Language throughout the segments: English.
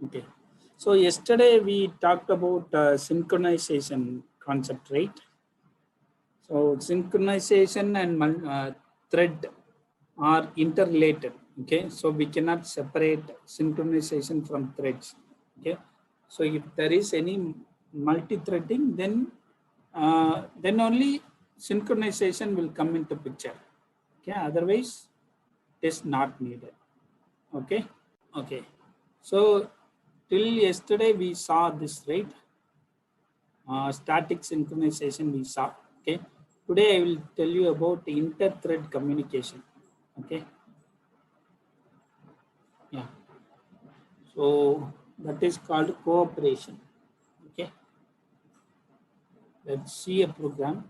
Okay. So yesterday we talked about synchronization concept, right? So synchronization and thread are interrelated. Okay. So we cannot separate synchronization from threads. Okay. So if there is any multi-threading, then only synchronization will come into picture. Okay. Otherwise, it is not needed. Okay. Okay. So till yesterday we saw this, right? Static synchronization we saw. Okay. Today I will tell you about inter-thread communication. Okay. Yeah. So that is called cooperation. Okay. Let's see a program.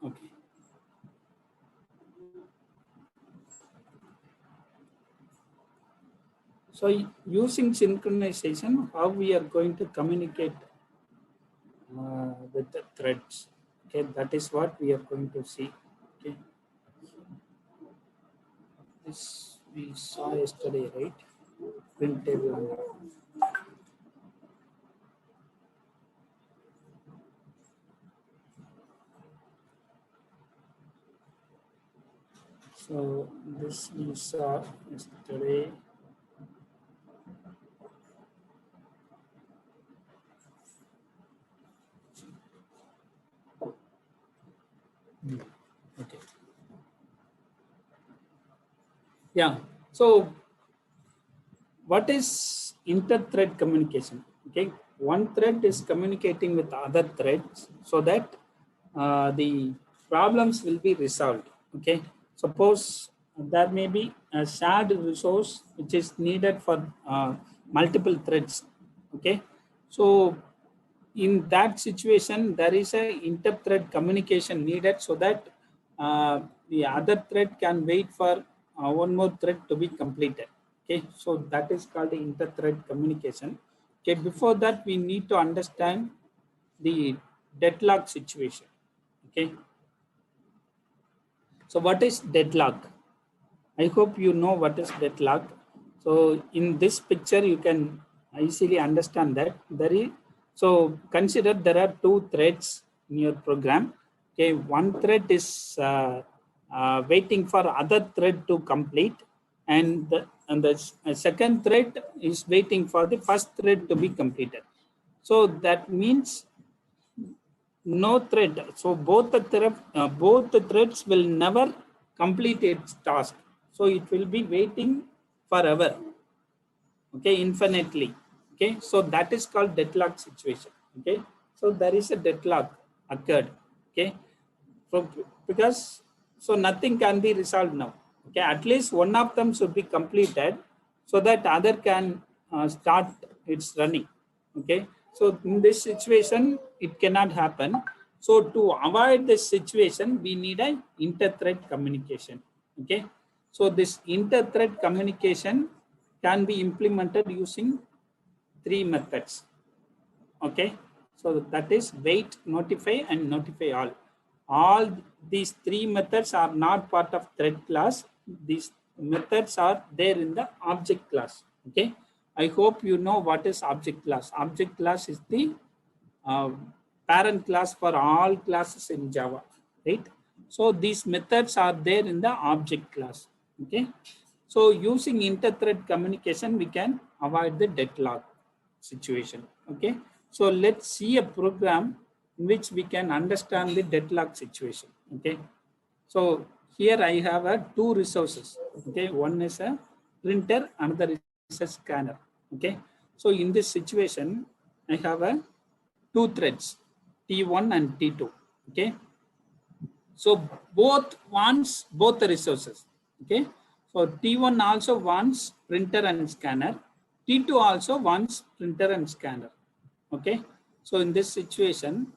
Okay. So using synchronization, how we are going to communicate with the threads. Okay, that is what we are going to see. Okay. This we saw yesterday, right? Printable. So this we saw yesterday. Okay. Yeah. So what is inter-thread communication? Okay. One thread is communicating with other threads so that the problems will be resolved. Okay. Suppose there may be a shared resource which is needed for multiple threads. Okay. So in that situation, there is a inter-thread communication needed so that the other thread can wait for one more thread to be completed. Okay, so that is called the inter-thread communication. Okay, before that, we need to understand the deadlock situation. Okay, so what is deadlock? I hope you know what is deadlock. So in this picture, you can easily understand that there is. So consider there are two threads in your program. Okay, one thread is waiting for other thread to complete, and the second thread is waiting for the first thread to be completed. So that means no thread. So both the threads will never complete its task. So it will be waiting forever. Okay, infinitely. Okay, so that is called deadlock situation. Okay, so there is a deadlock occurred. Okay, so because so nothing can be resolved now. Okay, at least one of them should be completed so that other can start its running. Okay, so in this situation it cannot happen. So to avoid this situation, we need an inter-thread communication. Okay, so this inter-thread communication can be implemented using three methods. Okay, so that is wait, notify, and notify all. All these three methods are not part of thread class. These methods are there in the object class. Okay, I hope you know what is object class. Object class is the uh, parent class for all classes in Java, right? So these methods are there in the object class. Okay, so using inter-thread communication, we can avoid the deadlock situation. Okay, so let's see a program in which we can understand the deadlock situation. Okay, so here I have two resources. Okay, one is a printer, another is a scanner. Okay, so in this situation, I have two threads, T1 and T2. Okay, so both wants both the resources. Okay, so T1 also wants printer and scanner. T2 also wants printer and scanner. Okay, so in this situation,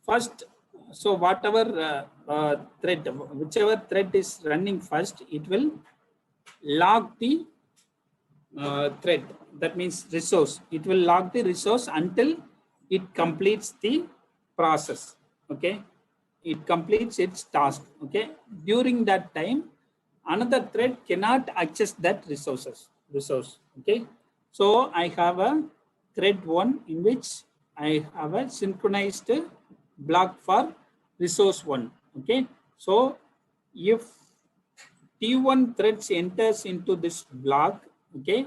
first, so whatever thread, whichever thread is running first, it will lock the thread. That means resource. It will lock the resource until it completes the process. Okay, it completes its task. Okay, during that time, another thread cannot access that resource. Okay, so I have a thread 1 in which I have a synchronized block for resource 1. Okay, so if T1 threads enters into this block, okay,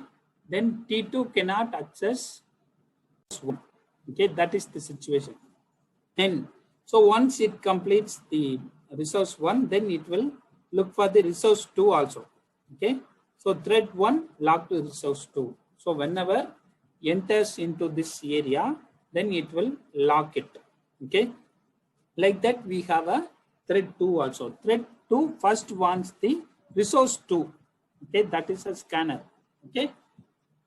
then T2 cannot access 1. Okay, that is the situation. And so once it completes the resource 1, then it will look for the resource 2 also. Okay, so thread 1 locked to resource 2. So whenever enters into this area, then it will lock it. Okay, like that we have a thread 2 also. Thread 2 first wants the resource 2. Okay, that is a scanner. Okay,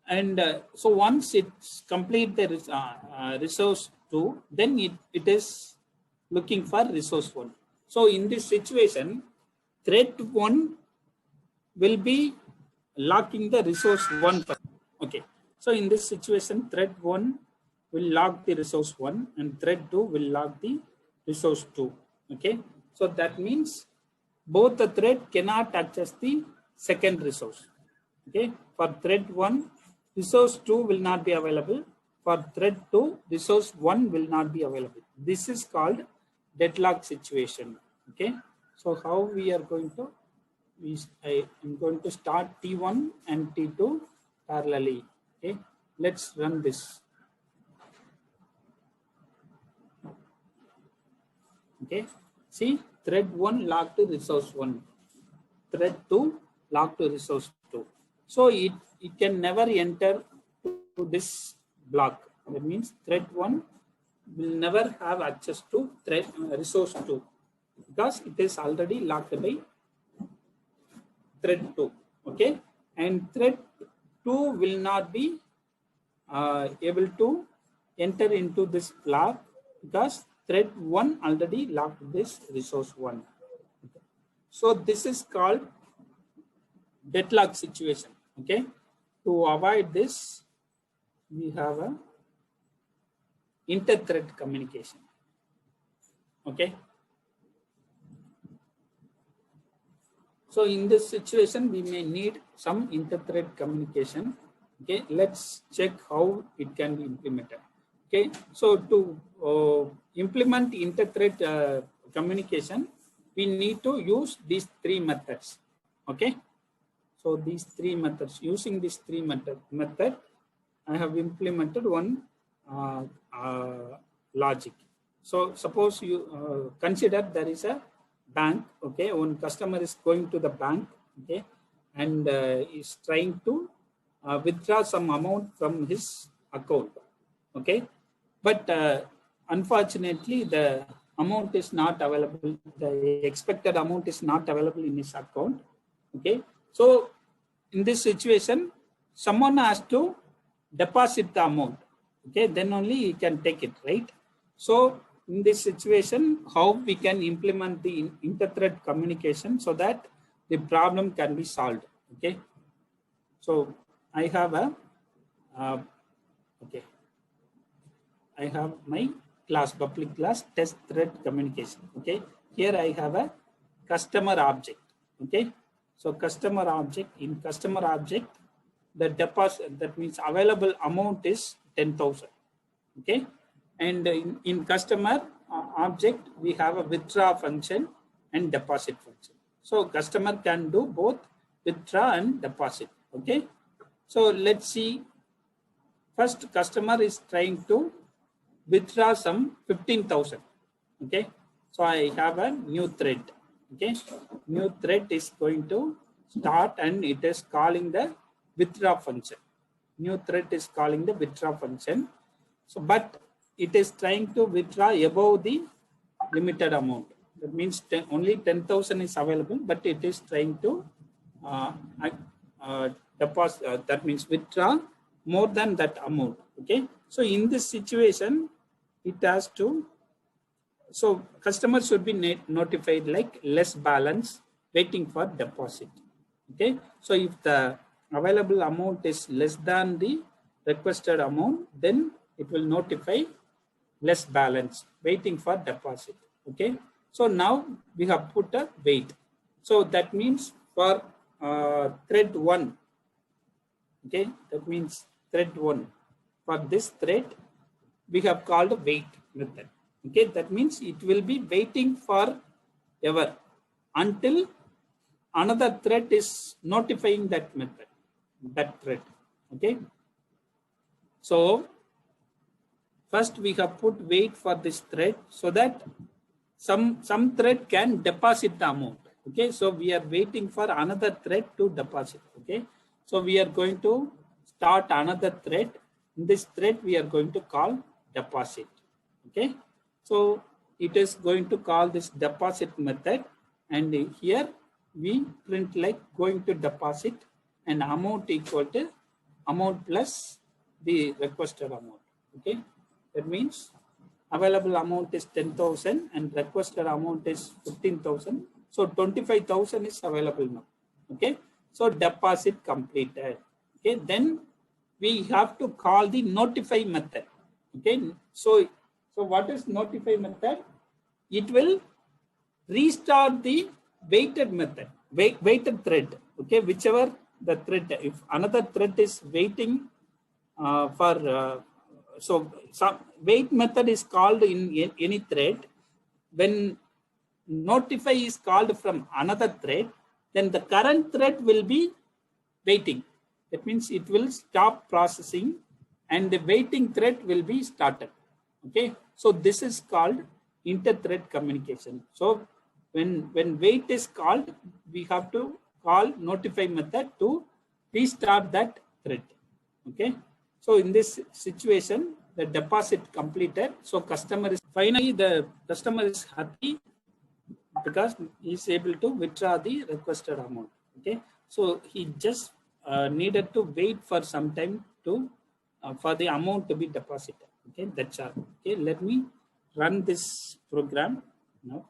and so once it's complete the resource 2, then it is looking for resource 1. So in this situation, thread 1 will be locking the resource 1 first. Okay, so in this situation, thread 1 will lock the resource 1 and thread 2 will lock the resource 2. Okay, so that means both the thread cannot access the second resource. Okay, for thread 1, resource 2 will not be available. For thread 2, resource 1 will not be available. This is called deadlock situation. Okay, so how we are going to, I am going to start T1 and T2 parallelly. Okay, let's run this. Okay, see, thread 1 locked to resource 1, thread 2 locked to resource 2. So it can never enter to this block. That means thread 1 will never have access to thread resource 2 because it is already locked by thread 2. Okay, and thread 2 will not be able to enter into this block because thread 1 already locked this resource 1. Okay. So this is called deadlock situation. Okay, to avoid this, we have a inter-thread communication. Okay, so in this situation, we may need some inter-thread communication. Okay, let's check how it can be implemented. Okay, so to implement inter-thread communication, we need to use these 3 methods. Okay, so these 3 methods, using these 3 method, I have implemented one logic. So suppose you consider there is a bank. Okay, one customer is going to the bank. Okay, and is trying to withdraw some amount from his account. Okay, but unfortunately the amount is not available. The expected amount is not available in his account. Okay, so in this situation, someone has to deposit the amount. Okay, then only he can take it, right? So in this situation, how we can implement the inter-thread communication so that the problem can be solved. Okay, so I have a okay, I have my class, public class test thread communication. Okay, here I have a customer object. Okay, so customer object, in customer object, the deposit, that means available amount is 10,000. Okay, and in customer object, we have a withdraw function and deposit function. So customer can do both withdraw and deposit. Okay, so let's see. First, customer is trying to withdraw some 15,000. Okay, so I have a new thread. Okay, new thread is going to start and it is calling the withdraw function. New thread is calling the withdraw function. So, but it is trying to withdraw above the limited amount. That means only 10,000 is available, but it is trying to deposit. That means withdraw more than that amount. Okay. So in this situation, it has to so customers should be notified like less balance waiting for deposit. Okay, so if the available amount is less than the requested amount, then it will notify less balance waiting for deposit. Okay, so now we have put a wait. So that means for thread 1, okay, that means thread 1, for this thread we have called a wait method. Okay, that means it will be waiting for ever until another thread is notifying that method, that thread. Okay, so first we have put wait for this thread so that some thread can deposit the amount. Okay, so we are waiting for another thread to deposit. Okay, so we are going to start another thread. In this thread we are going to call deposit. Okay, so it is going to call this deposit method, and here we print like going to deposit and amount equal to amount plus the requested amount. Okay, that means available amount is 10,000 and requested amount is 15,000. So 25,000 is available now. Okay, so deposit completed. Okay, then we have to call the notify method. Okay, so what is notify method? It will restart the waited method, waited thread. Okay, whichever the thread, if another thread is waiting so some wait method is called in any thread. When notify is called from another thread, then the current thread will be waiting. That means it will stop processing and the waiting thread will be started. Okay, so this is called inter-thread communication. So when wait is called, we have to call notify method to restart that thread. Okay, so in this situation, the deposit completed. So finally the customer is happy because he is able to withdraw the requested amount. Okay, so he just needed to wait for some time to for the amount to be deposited. Okay, that's all. Okay, let me run this program now.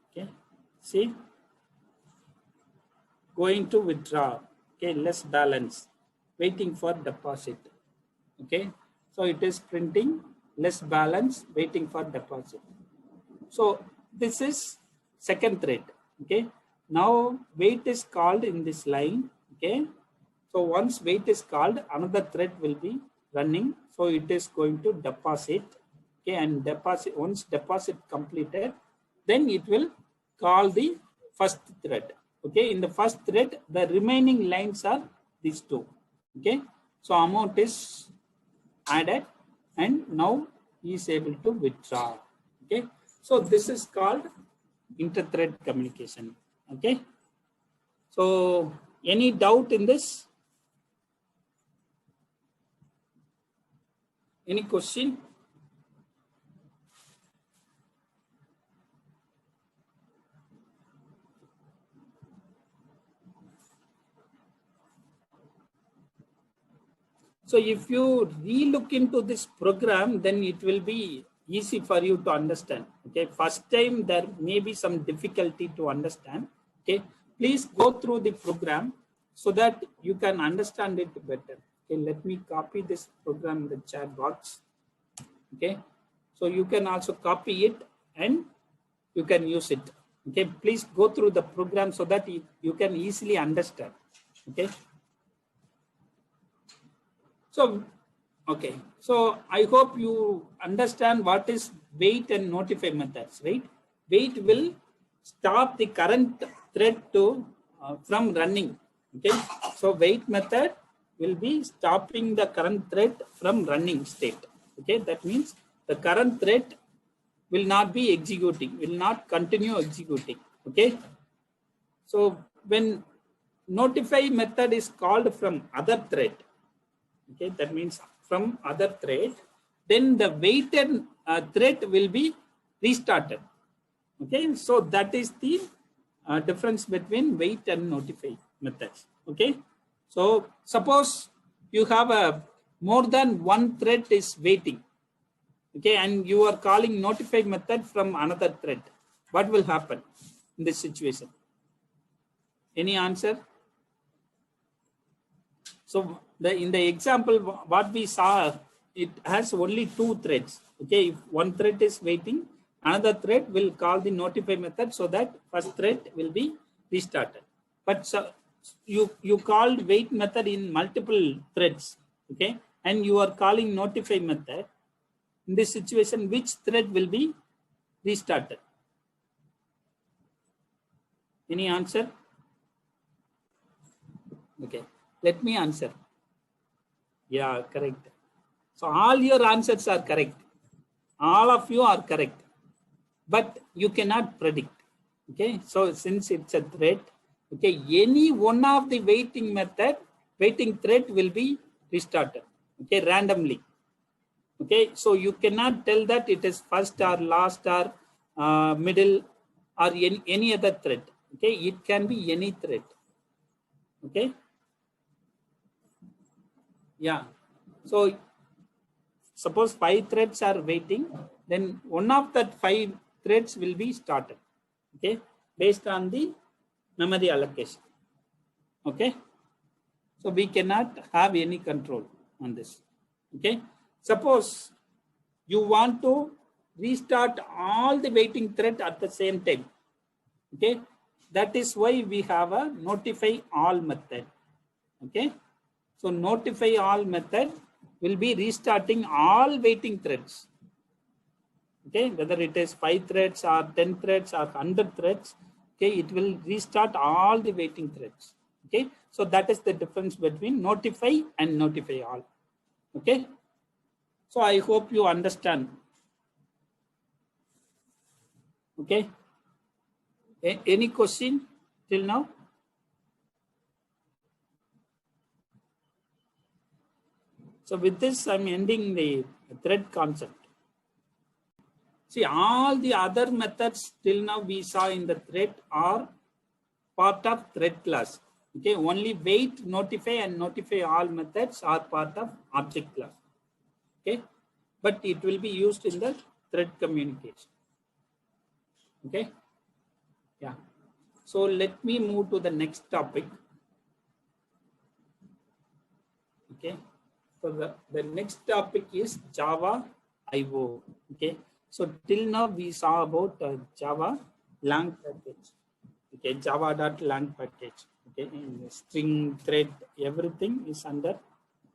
Okay, see, going to withdraw. Okay, less balance, waiting for deposit. Okay, so it is printing less balance, waiting for deposit. So this is second thread. Okay, now wait is called in this line. Okay, so once wait is called, another thread will be running. So it is going to deposit. Okay, and deposit, once deposit completed, then it will call the first thread. Okay, in the first thread, the remaining lines are these two. Okay, so amount is added and now he is able to withdraw. Okay, so this is called inter-thread communication. Okay, so any doubt in this? Any question? So if you re-look into this program, then it will be easy for you to understand. Okay, first time there may be some difficulty to understand. Okay, please go through the program so that you can understand it better. Okay, let me copy this program in the chat box. Okay, so you can also copy it and you can use it. Okay, please go through the program so that you can easily understand. Okay. So, okay, so I hope you understand what is wait and notify methods, right? Wait will stop the current thread to from running. Okay, so wait method will be stopping the current thread from running state. Okay, that means the current thread will not be executing, will not continue executing. Okay, so when notify method is called from other thread, okay, that means from other thread, then the waited thread will be restarted. Okay, so that is the difference between wait and notify methods. Okay, so suppose you have a more than one thread is waiting. Okay, and you are calling notify method from another thread. What will happen in this situation? Any answer? So in the example, what we saw, it has only two threads. Okay, if one thread is waiting, another thread will call the notify method so that first thread will be restarted. But so you called wait method in multiple threads. Okay, and you are calling notify method. In this situation, which thread will be restarted? Any answer? Okay, let me answer. Yeah, correct. So all your answers are correct. All of you are correct, but you cannot predict. Okay, so since it's a thread, okay, any one of the waiting thread will be restarted. Okay, randomly. Okay, so you cannot tell that it is first or last or middle or any other thread. Okay, it can be any thread. Okay. Yeah. So suppose 5 threads are waiting, then one of that 5 threads will be started. Okay, based on the memory allocation. Okay. So we cannot have any control on this. Okay. Suppose you want to restart all the waiting thread at the same time. Okay, that is why we have a notify all method. Okay, so notify all method will be restarting all waiting threads. Okay, whether it is 5 threads or 10 threads or 100 threads, okay, it will restart all the waiting threads. Okay, so that is the difference between notify and notify all. Okay, so I hope you understand. Okay, any question till now? So with this, I'm ending the thread concept. See, all the other methods till now we saw in the thread are part of thread class. Okay, only wait, notify, and notify all methods are part of object class. Okay, but it will be used in the thread communication. Okay, yeah. So let me move to the next topic. Okay, so the next topic is Java IO. Okay, so till now we saw about Java lang package. Okay, java.lang package. Okay, in the string, thread, everything is under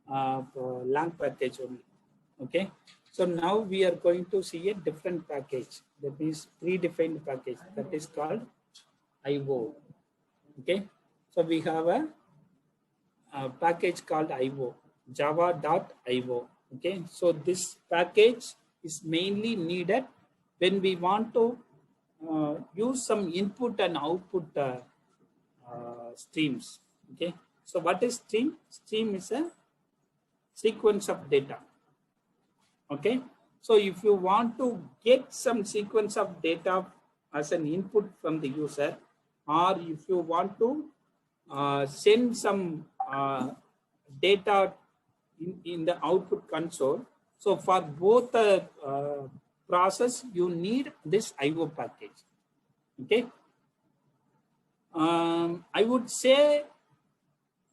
lang package only. Okay, so now we are going to see a different package, that is predefined package, that is called IO. Okay, so we have a package called IO, java.io. Okay, so this package is mainly needed when we want to use some input and output streams. Okay, so what is stream? Stream is a sequence of data. Okay, so if you want to get some sequence of data as an input from the user, or if you want to send some data in the output console, so for both the process you need this IO package. Okay, I would say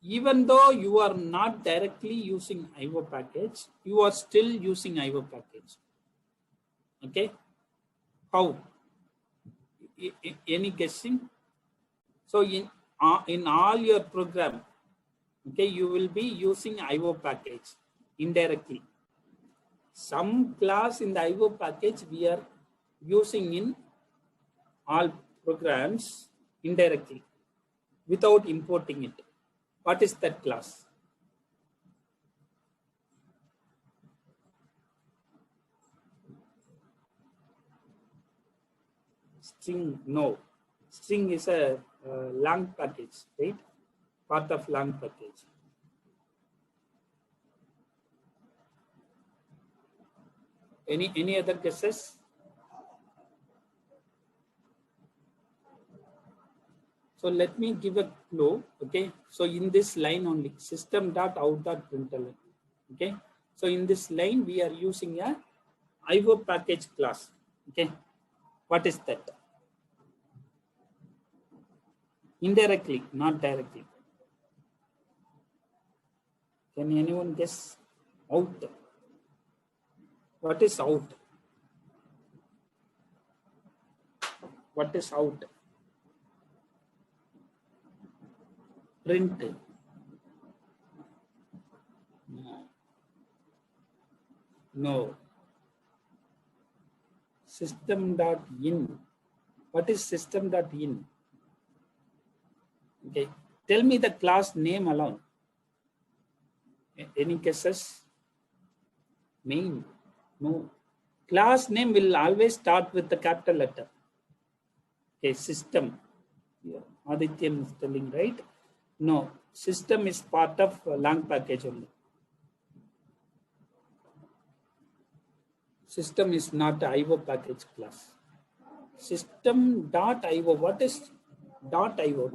even though you are not directly using IO package, you are still using IO package. Okay, how? Any guessing? So in all your program, okay, you will be using IO package indirectly. Some class in the IO package we are using in all programs indirectly without importing it. What is that class? String, no. String is a lang package, right? Part of lang package. Any other guesses? So let me give a clue. Okay, so in this line only, system.out.println. Okay, so in this line we are using a IO package class. Okay, what is that? Indirectly, not directly. Can anyone guess? Out. What is out? What is out? Print. No. System.in. What is system.in? Okay. Tell me the class name alone. Any guesses? Main. No. Class name will always start with the capital letter. Okay, system. Yeah. Aditya is telling, right? No. System is part of lang package only. System is not IO package class. System.io. What is .io?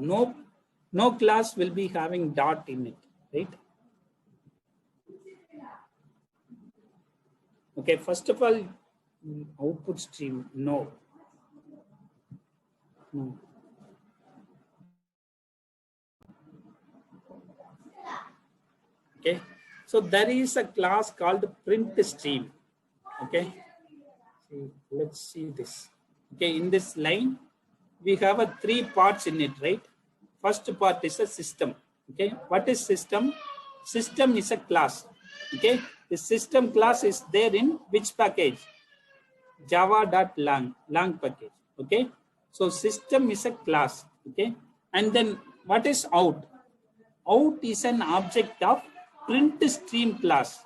No class will be having dot in it, right? Okay, first of all, output stream, no. Okay, so there is a class called print stream. Okay, let's see this. Okay, in this line, we have a 3 parts in it, right? First part is a system. Okay, what is system? System is a class. Okay, the system class is there in which package? Java.lang package. Okay, so system is a class. Okay, and then what is out? Out is an object of print stream class.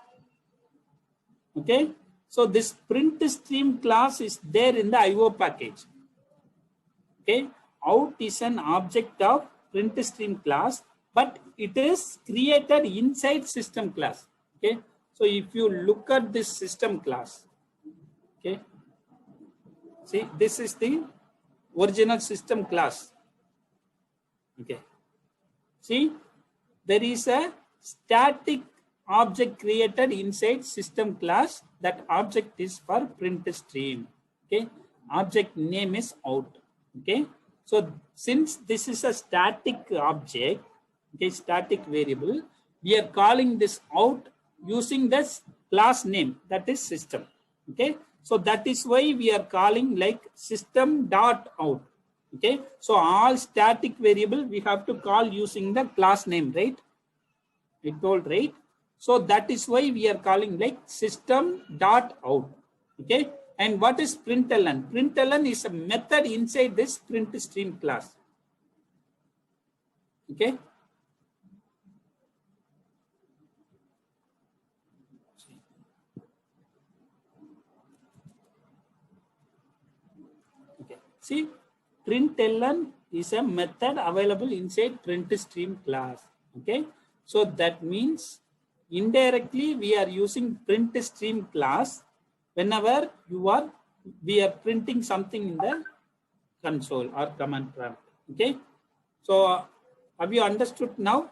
Okay, so this print stream class is there in the IO package. Okay, out is an object of print stream class, but it is created inside system class. Okay, so if you look at this system class, okay, see, this is the original system class. Okay, see, there is a static object created inside system class. That object is for print stream. Okay, object name is out. Okay, so since this is a static object, okay, static variable, we are calling this out using this class name, that is system. Okay, so that is why we are calling like system.out. Okay, so all static variable we have to call using the class name, right? I told, right? So that is why we are calling like system.out. Okay, and what is println? Println is a method inside this print stream class. Okay, okay, see, println is a method available inside print stream class. Okay, so that means indirectly we are using print stream class whenever we are printing something in the console or command prompt. Okay, so have you understood now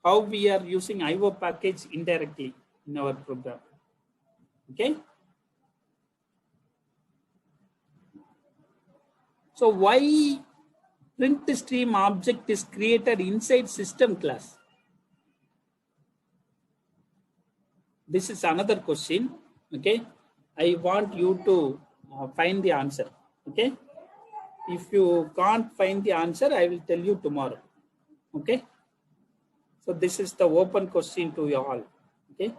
how we are using IO package indirectly in our program? Okay, so why print stream object is created inside system class? This is another question. Okay, I want you to find the answer. Okay, if you can't find the answer, I will tell you tomorrow. Okay, so this is the open question to you all. Okay,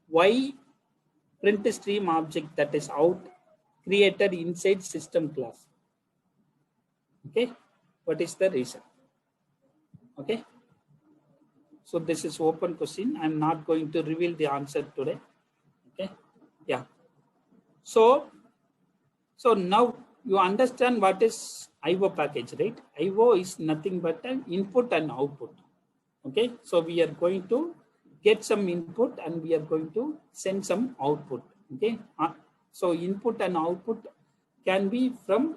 why print stream object that is out created inside system class? Okay, what is the reason? Okay, so this is open question. I'm not going to reveal the answer today. Okay, yeah. So now you understand what is IO package, right? IO is nothing but an input and output. Okay, so we are going to get some input and we are going to send some output. Okay, so input and output can be from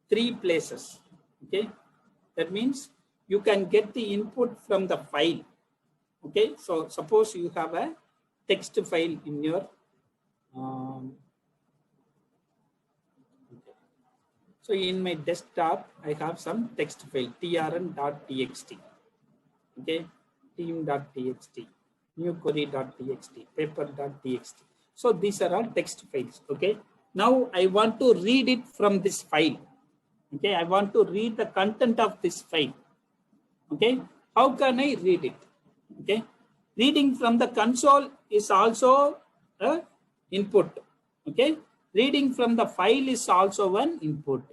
3 places. Okay, that means you can get the input from the file. Okay, so suppose you have a text file in your so in my desktop, I have some text file, trn.txt, okay, team.txt, new query.txt, paper.txt. So these are all text files, okay. Now I want to read it from this file, okay. I want to read the content of this file, okay. How can I read it? Okay, reading from the console is also a input, okay. Reading from the file is also one input,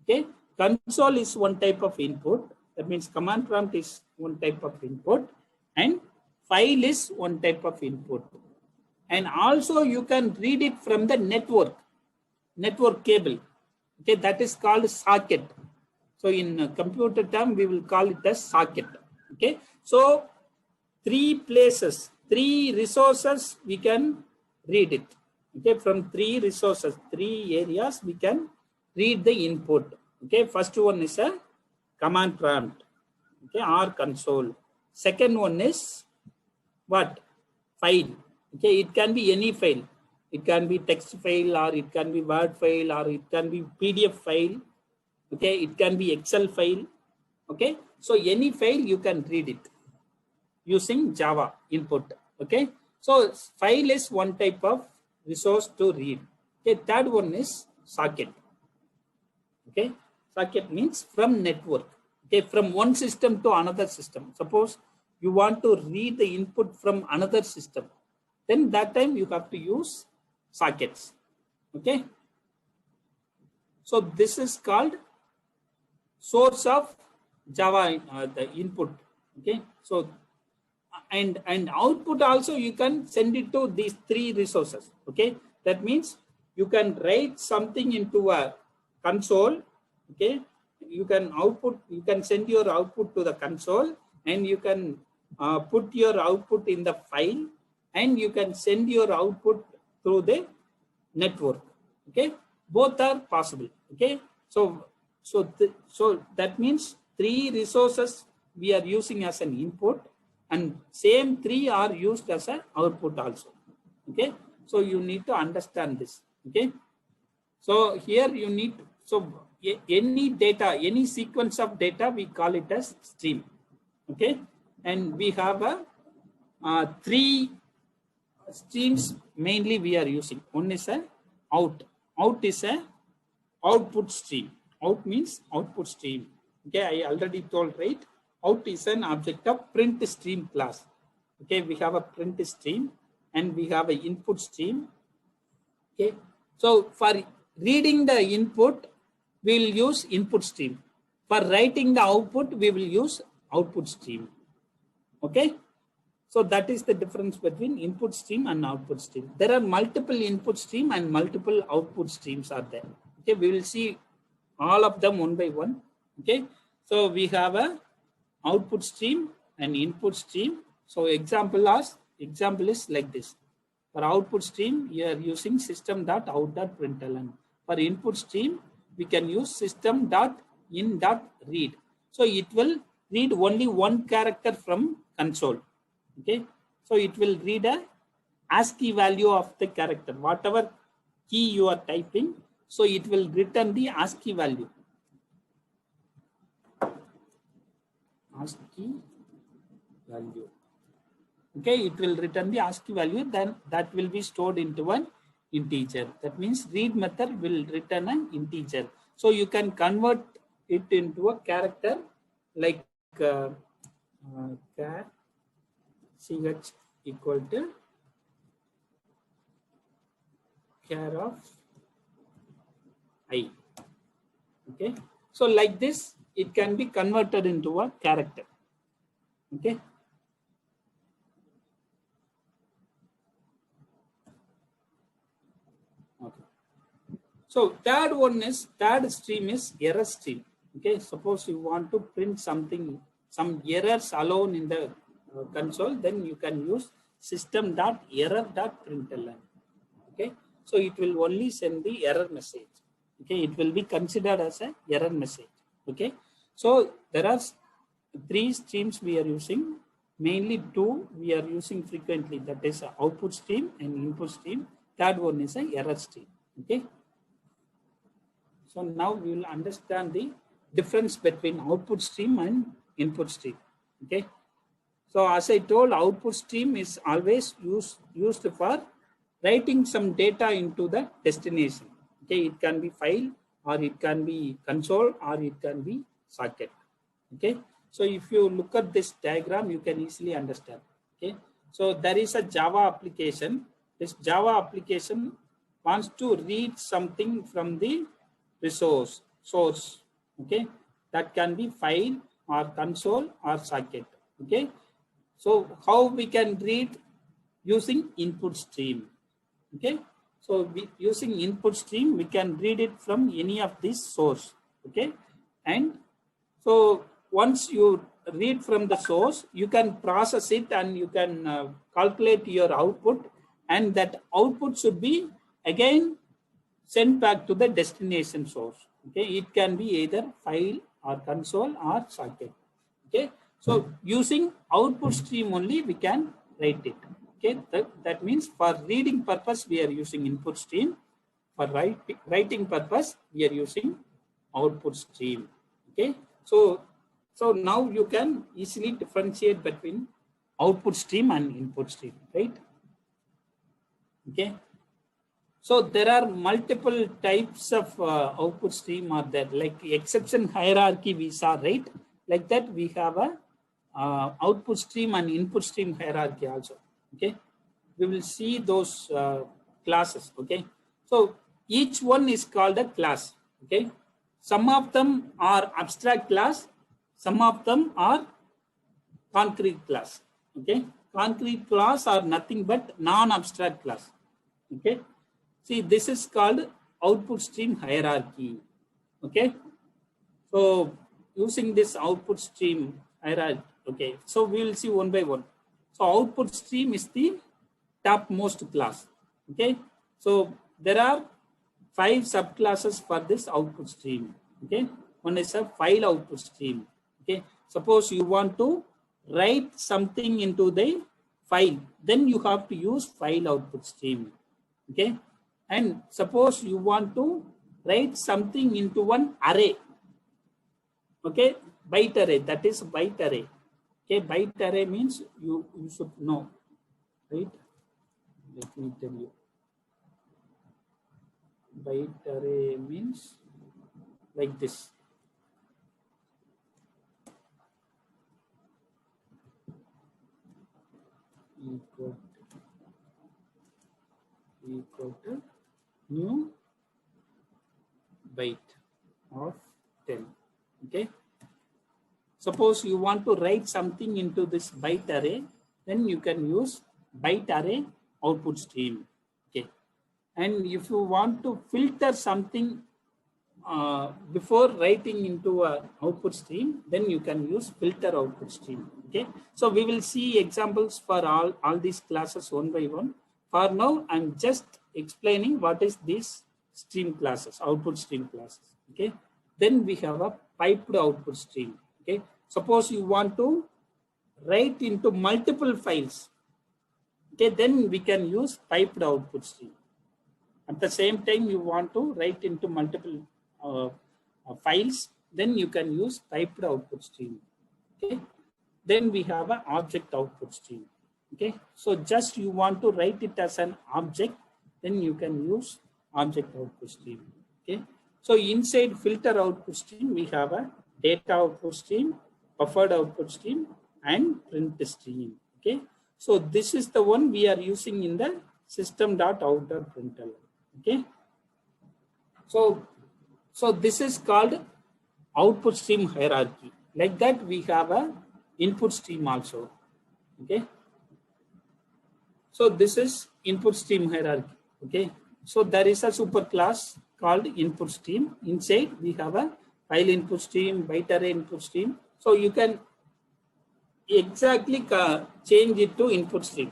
okay. Console is one type of input, that means command prompt is one type of input, and file is one type of input. And also you can read it from the network cable, okay, that is called socket. So in computer term we will call it as socket, okay. So three places, three resources we can read it, okay. From three resources, three areas we can read the input, okay. First one is a command prompt, okay, or console. Second one is what? File, okay. It can be any file, it can be text file, or it can be Word file, or it can be PDF file, okay. It can be Excel file, okay. So any file you can read it using Java input, okay. So file is one type of resource to read, okay. Third one is socket, okay. Socket means from network, okay, from one system to another system. Suppose you want to read the input from another system, then that time you have to use sockets, okay. So this is called source of Java, the input, okay. So and output also you can send it to these three resources, okay. That means you can write something into a console, okay. You can send your output to the console, and you can put your output in the file, and you can send your output through the network, okay. Both are possible, okay. So that means three resources we are using as an input, and same three are used as an output also, okay. So you need to understand this, okay. So here you need, so any data, any sequence of data, we call it as stream, okay. And we have a three streams mainly we are using. One is a out is a output stream. Out means output stream, okay. I already told, right? Out is an object of print stream class, okay. We have a print stream and we have an input stream, okay. So for reading the input, we will use input stream. For writing the output, we will use output stream, okay. So that is the difference between input stream and output stream. There are multiple input stream and multiple output streams are there, okay. We will see all of them one by one, okay. So we have a output stream and input stream. So example is like this. For output stream, you are using system.out.println. For input stream, we can use system.in.read. So it will read only one character from console, okay. So it will read a ASCII value of the character, whatever key you are typing. So it will return the ASCII value. ASCII value, okay. It will return the ASCII value, then that will be stored into an integer. That means read method will return an integer. So you can convert it into a character like char ch equal to char of I, okay. So like this, it can be converted into a character, okay. Okay. So third stream is error stream, okay. Suppose you want to print something, some errors alone in the console, then you can use system.error.println, okay. So it will only send the error message, okay. It will be considered as an error message, okay. So there are three streams we are using. mainly two we are using frequently, that is output stream and input stream. Third one is a error stream. Okay. So now we will understand the difference between output stream and input stream. Okay. So as I told, output stream is always used for writing some data into the destination. Okay, it can be file, or it can be console, or it can be socket. Okay, so if you look at this diagram, you can easily understand. Okay, so there is a Java application. This Java application wants to read something from the resource source. Okay, that can be file or console or socket. Okay, so how we can read? Using input stream. Okay, so using input stream, we can read it from any of these source. Okay, and so once you read from the source, you can process it and you can calculate your output, and that output should be again sent back to the destination source. Okay, it can be either file or console or socket. Okay, so using output stream only we can write it. Okay, that means for reading purpose we are using input stream. For writing purpose we are using output stream. Okay, so now you can easily differentiate between output stream and input stream, right? Okay, so there are multiple types of output stream are there, like exception hierarchy we saw, right? Like that we have a output stream and input stream hierarchy also. Okay, we will see those classes. Okay, so each one is called a class. Okay, some of them are abstract class, some of them are concrete class. Okay, concrete class are nothing but non-abstract class. Okay, see, this is called output stream hierarchy. Okay, so using this output stream hierarchy. Okay, so we will see one by one. So output stream is the topmost class. Okay, so there are 5 subclasses for this output stream. Okay, one is a file output stream. Okay, suppose you want to write something into the file, then you have to use file output stream. Okay, and suppose you want to write something into one array. Okay, byte array, that is byte array. Okay, byte array means you should know, right? Let me tell you. Byte array means like this. Equal to new byte of 10. Okay. Suppose you want to write something into this byte array, then you can use byte array output stream. Okay, and if you want to filter something before writing into an output stream, then you can use filter output stream. Okay, so we will see examples for all these classes one by one. For now, I'm just explaining what is these stream classes, output stream classes. Okay, then we have a piped output stream. Okay, suppose you want to write into multiple files. Okay, then we can use piped output stream. At the same time, you want to write into multiple files, then you can use piped output stream. Okay, then we have an object output stream. Okay, so just you want to write it as an object, then you can use object output stream. Okay, so inside filter output stream, we have a data output stream, buffered output stream, and print stream. Okay, so this is the one we are using in the system.out.println. Okay, so this is called output stream hierarchy. Like that, we have a input stream also. Okay, so this is input stream hierarchy. Okay, so there is a superclass called input stream. Inside we have a file input stream, byte array input stream. So you can exactly change it to input stream.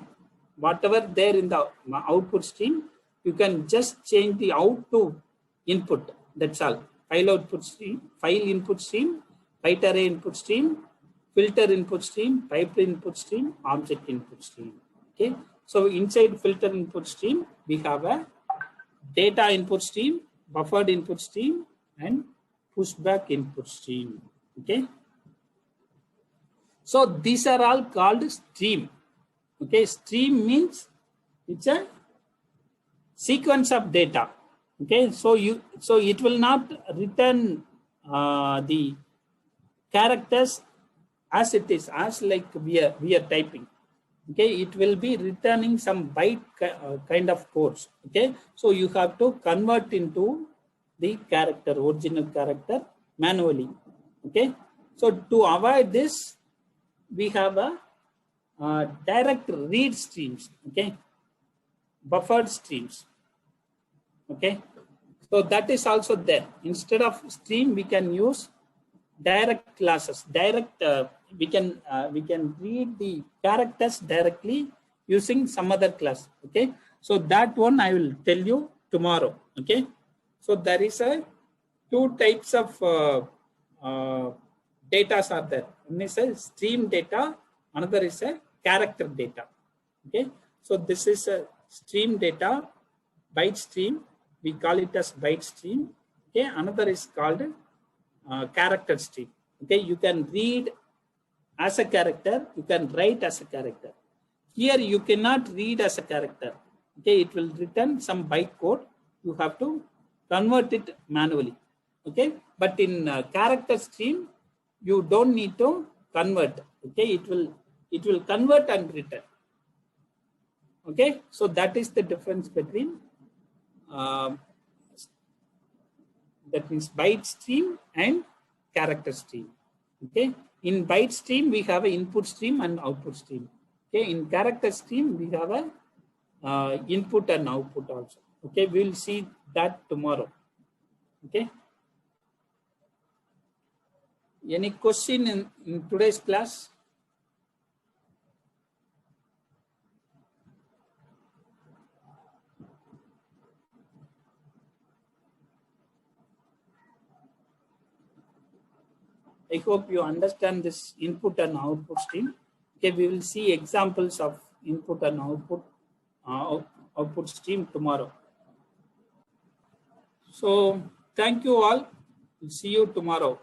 Whatever there in the output stream, you can just change the out to input. That's all. File output stream, file input stream, byte array input stream, filter input stream, piped input stream, object input stream. Okay, so inside filter input stream, we have a data input stream, buffered input stream, and pushback input stream. Okay, so these are all called stream. Okay, stream means it's a sequence of data. Okay, so it will not return the characters as it is, as like we are typing. Okay, it will be returning some byte kind of codes. Okay, so you have to convert into the character, original character, manually. Okay, so to avoid this, we have a direct read streams. Okay, buffered streams. Okay, so that is also there. Instead of stream, we can use direct classes. Direct we can read the characters directly using some other class. Okay, so that one I will tell you tomorrow. Okay, so there is a two types of data are there. One is a stream data, another is a character data. Okay, so this is a stream data, byte stream. We call it as byte stream. Okay, another is called character stream. Okay, you can read as a character, you can write as a character. Here you cannot read as a character. Okay, it will return some byte code. You have to convert it manually. Okay, but in character stream, you don't need to convert. Okay, it will convert and return. Okay, so that is the difference between that means byte stream and character stream. Okay, in byte stream we have an input stream and output stream. Okay, in character stream we have a input and output also. Okay, we will see that tomorrow. Okay, any question in today's class? I hope you understand this input and output stream. Okay, we will see examples of input and output stream tomorrow. So thank you all. We'll see you tomorrow.